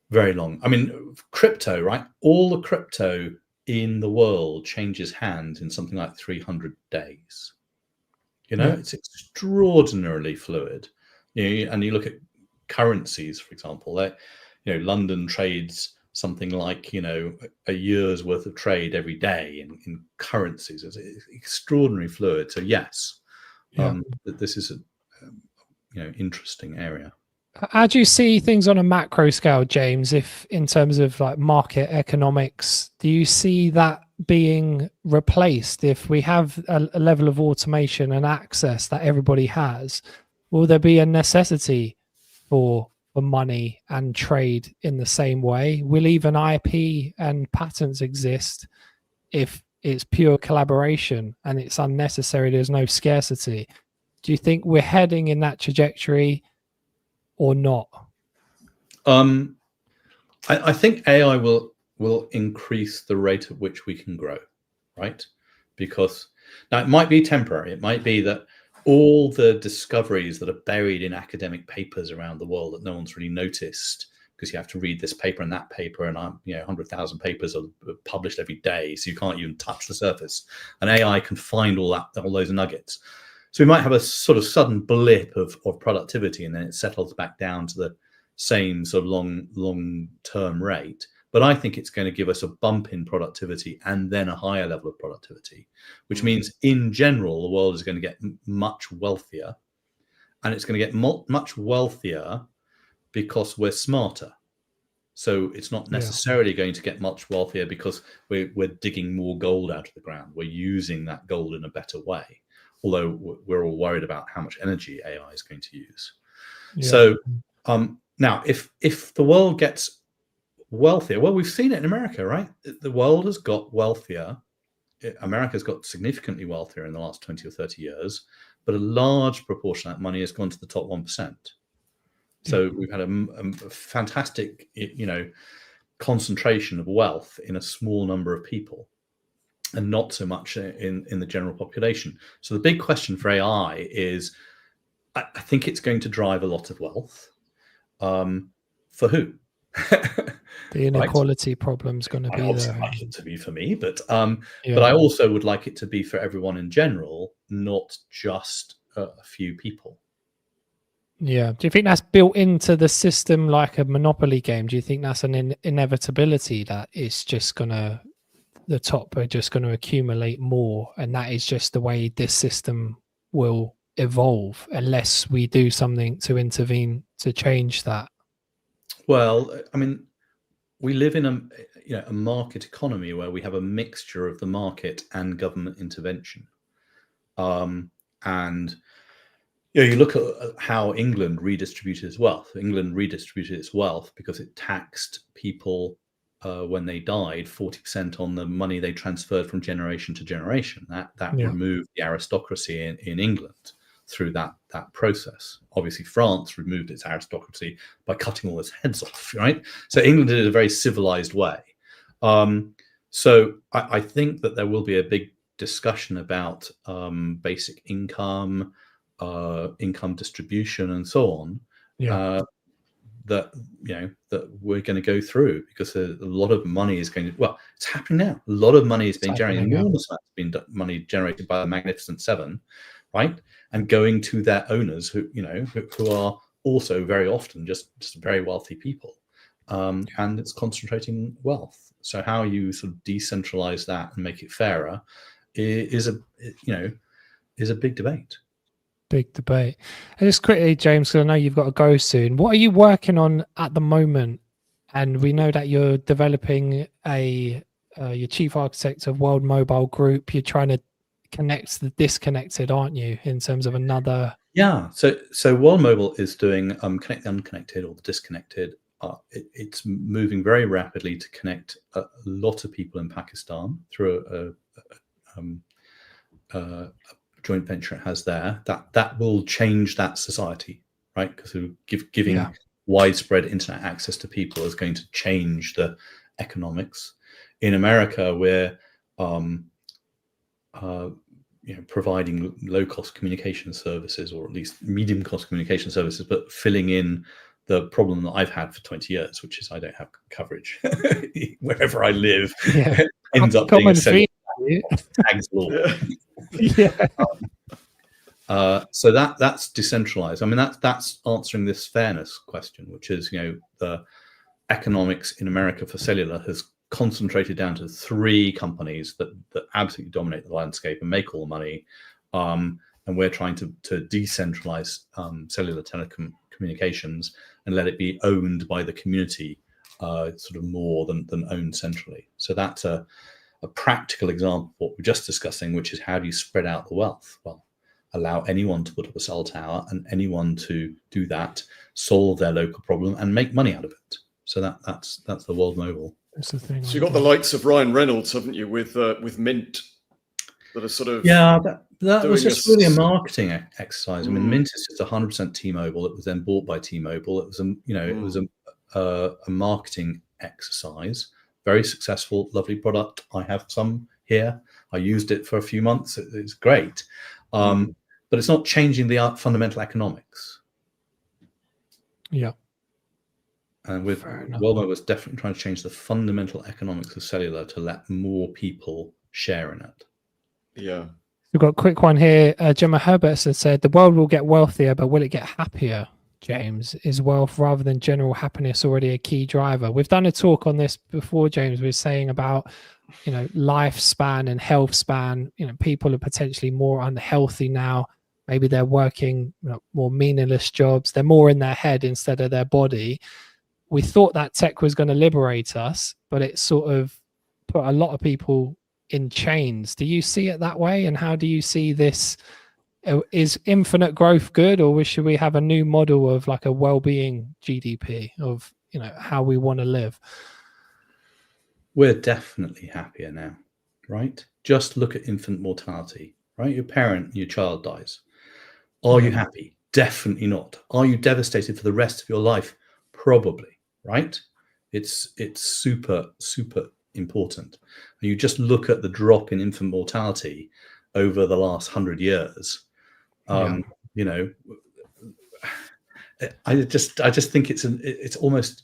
very long. I mean, crypto, right? All the crypto in the world changes hands in something like 300 days. You know, it's extraordinarily fluid. You know, and you look at currencies, for example. That, London trades something like, a year's worth of trade every day in currencies. It's extraordinarily fluid. So yes, this is a interesting area. How do you see things on a macro scale, James? If in terms of like market economics, do you see that being replaced if we have a level of automation and access that everybody has? Will there be a necessity for money and trade in the same way? Will even IP and patents exist if it's pure collaboration and it's unnecessary? There's no scarcity. Do you think we're heading in that trajectory or not? I think AI will increase the rate at which we can grow, right? Because now it might be temporary. It might be that all the discoveries that are buried in academic papers around the world that no one's really noticed, because you have to read this paper and that paper, and 100,000 papers are published every day, so you can't even touch the surface. And AI can find all those nuggets. So we might have a sort of sudden blip of productivity, and then it settles back down to the same sort of long-term rate. But I think it's going to give us a bump in productivity and then a higher level of productivity, which means in general, the world is going to get much wealthier, and it's going to get much wealthier because we're smarter. So it's not necessarily going to get much wealthier because we're digging more gold out of the ground. We're using that gold in a better way. Although we're all worried about how much energy AI is going to use. So now, if the world gets wealthier, well, we've seen it in America, right? The world has got wealthier. America's got significantly wealthier in the last 20 or 30 years, but a large proportion of that money has gone to the top 1%. So we've had a fantastic, concentration of wealth in a small number of people, and not so much in the general population. So the big question for AI is, I think it's going to drive a lot of wealth. For who? The inequality problem is going to be there. I'd like it to be for me, but I also would like it to be for everyone in general, not just a few people. Yeah. Do you think that's built into the system like a Monopoly game? Do you think that's an inevitability that it's just going to, the top are just going to accumulate more, and that is just the way this system will evolve unless we do something to intervene to change that? Well, I mean, we live in a market economy where we have a mixture of the market and government intervention. And you look at how England redistributed its wealth. England redistributed its wealth because it taxed people when they died 40% on the money they transferred from generation to generation. That removed the aristocracy in England through that process. Obviously, France removed its aristocracy by cutting all its heads off, right? So England did it in a very civilized way. So I think that there will be a big discussion about basic income, income distribution, and so on. That we're going to go through, because a lot of money is going to, well, it's happening now. A lot of money is being generated. Enormous amounts of money generated by the Magnificent Seven, right? And going to their owners who are also very often just very wealthy people, and it's concentrating wealth. So how you sort of decentralize that and make it fairer is a big debate. Big debate. And just quickly, James, because I know you've got to go soon. What are you working on at the moment? And we know that you're developing your chief architect of World Mobile Group. You're trying to connect the disconnected, aren't you, in terms of another? Yeah. So World Mobile is doing connect the unconnected or the disconnected. It's moving very rapidly to connect a lot of people in Pakistan through a joint venture it has there. That will change that society, right? Because giving widespread internet access to people is going to change the economics. In America, we're providing low-cost communication services, or at least medium-cost communication services, but filling in the problem that I've had for 20 years, which is I don't have coverage wherever I live. Ends up being a Tagg's law. So that's decentralized. I mean, that's answering this fairness question, which is, the economics in America for cellular has concentrated down to 3 companies that absolutely dominate the landscape and make all the money. And we're trying to decentralize cellular telecommunications and let it be owned by the community, sort of more than owned centrally. So that's a practical example of what we're just discussing, which is how do you spread out the wealth? Well, allow anyone to put up a cell tower and anyone to do that, solve their local problem and make money out of it. So that's the world mobile. That's the thing. So you've got the likes of Ryan Reynolds, haven't you, with Mint, that are sort of that was just really a marketing exercise. I mean, Mint is just 100% T-Mobile. It was then bought by T-Mobile. It was it was a marketing exercise. Very successful, lovely product. I have some here. I used it for a few months. It's great, but it's not changing the fundamental economics. Yeah. And with Worldmo was definitely trying to change the fundamental economics of cellular to let more people share in it. Yeah. We've got a quick one here. Gemma Herbert has said, the world will get wealthier, but will it get happier, James? Is wealth rather than general happiness already a key driver? We've done a talk on this before, James. We were saying about, lifespan and health span. People are potentially more unhealthy now. Maybe they're working more meaningless jobs. They're more in their head instead of their body. We thought that tech was going to liberate us, but it sort of put a lot of people in chains. Do you see it that way? And how do you see this? Is infinite growth good, or should we have a new model of like a well-being GDP of, how we want to live? We're definitely happier now, right? Just look at infant mortality, right? Your child dies. Are you happy? Definitely not. Are you devastated for the rest of your life? Probably, right? It's super, super important. You just look at the drop in infant mortality over the last 100 years. I just think it's almost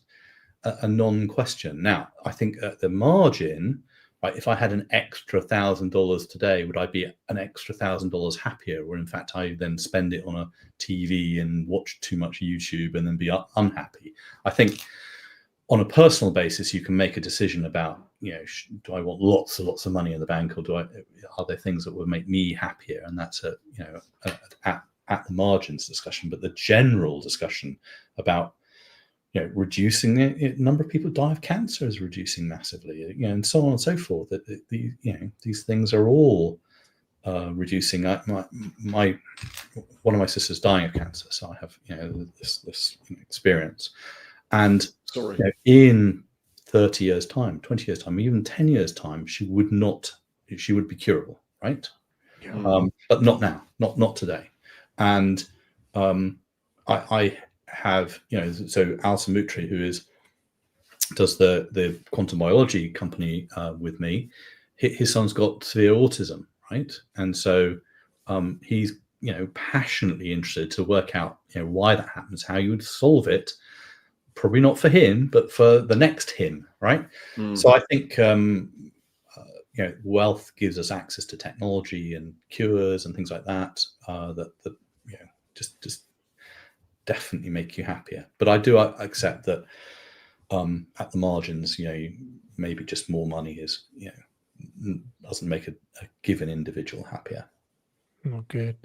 a non-question. Now, I think at the margin, right, if I had an extra $1,000 today, would I be an extra $1,000 happier? Or in fact, I then spend it on a TV and watch too much YouTube and then be unhappy? I think on a personal basis, you can make a decision about, do I want lots of money in the bank, or are there things that would make me happier? And that's at the margins discussion. But the general discussion about reducing the number of people who die of cancer is reducing massively, and so on and so forth. That these things are all reducing. One of my sisters dying of cancer, so I have this experience. And in 30 years' time, 20 years' time, even 10 years' time, she would be curable, right? Yeah. But not now, not today. And I have, so Al Samutri, who does the quantum biology company with me, his son's got severe autism, right? And so he's passionately interested to work out why that happens, how you would solve it. Probably not for him, but for the next him, right? So I think wealth gives us access to technology and cures and things like that that just definitely make you happier. But I do accept that at the margins, maybe just more money is doesn't make a given individual happier. Oh, good.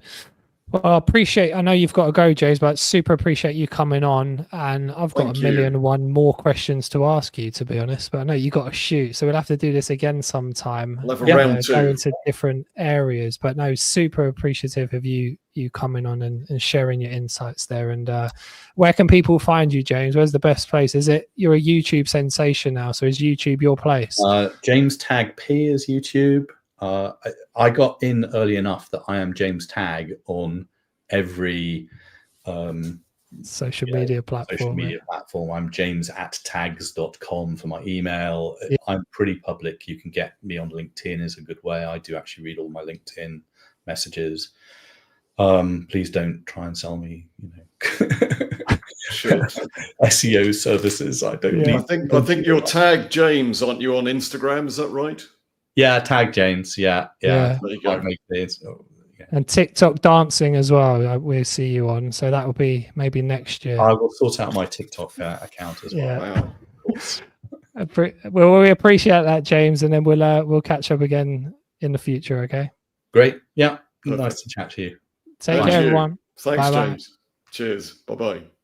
Well, I know you've got to go, James, but super appreciate you coming on. And I've got a million and one more questions to ask you, to be honest. But I know you got to shoot, so we'll have to do this again sometime. We'll have a round two. Go into different areas. But no, super appreciative of you coming on and sharing your insights there. And where can people find you, James? Where's the best place? You're a YouTube sensation now, so is YouTube your place? James Tagg P is YouTube. I got in early enough that I am James Tagg on every social media platform. I'm james@tags.com for my email. Yeah. I'm pretty public. You can get me on LinkedIn is a good way. I do actually read all my LinkedIn messages. Please don't try and sell me, Sure. SEO services. I don't need. I think you're Tag James, aren't you, on Instagram? Is that right? Yeah, Tag James. Yeah. There you go. And TikTok dancing as well. We'll see you on. So that will be maybe next year. I will sort out my TikTok account as well. Yeah. Wow. Of course. Well, we appreciate that, James, and then we'll catch up again in the future. Okay. Great. Yeah. Perfect. Nice to chat to you. Take care, everyone. Thanks, Bye-bye. James. Cheers. Bye-bye.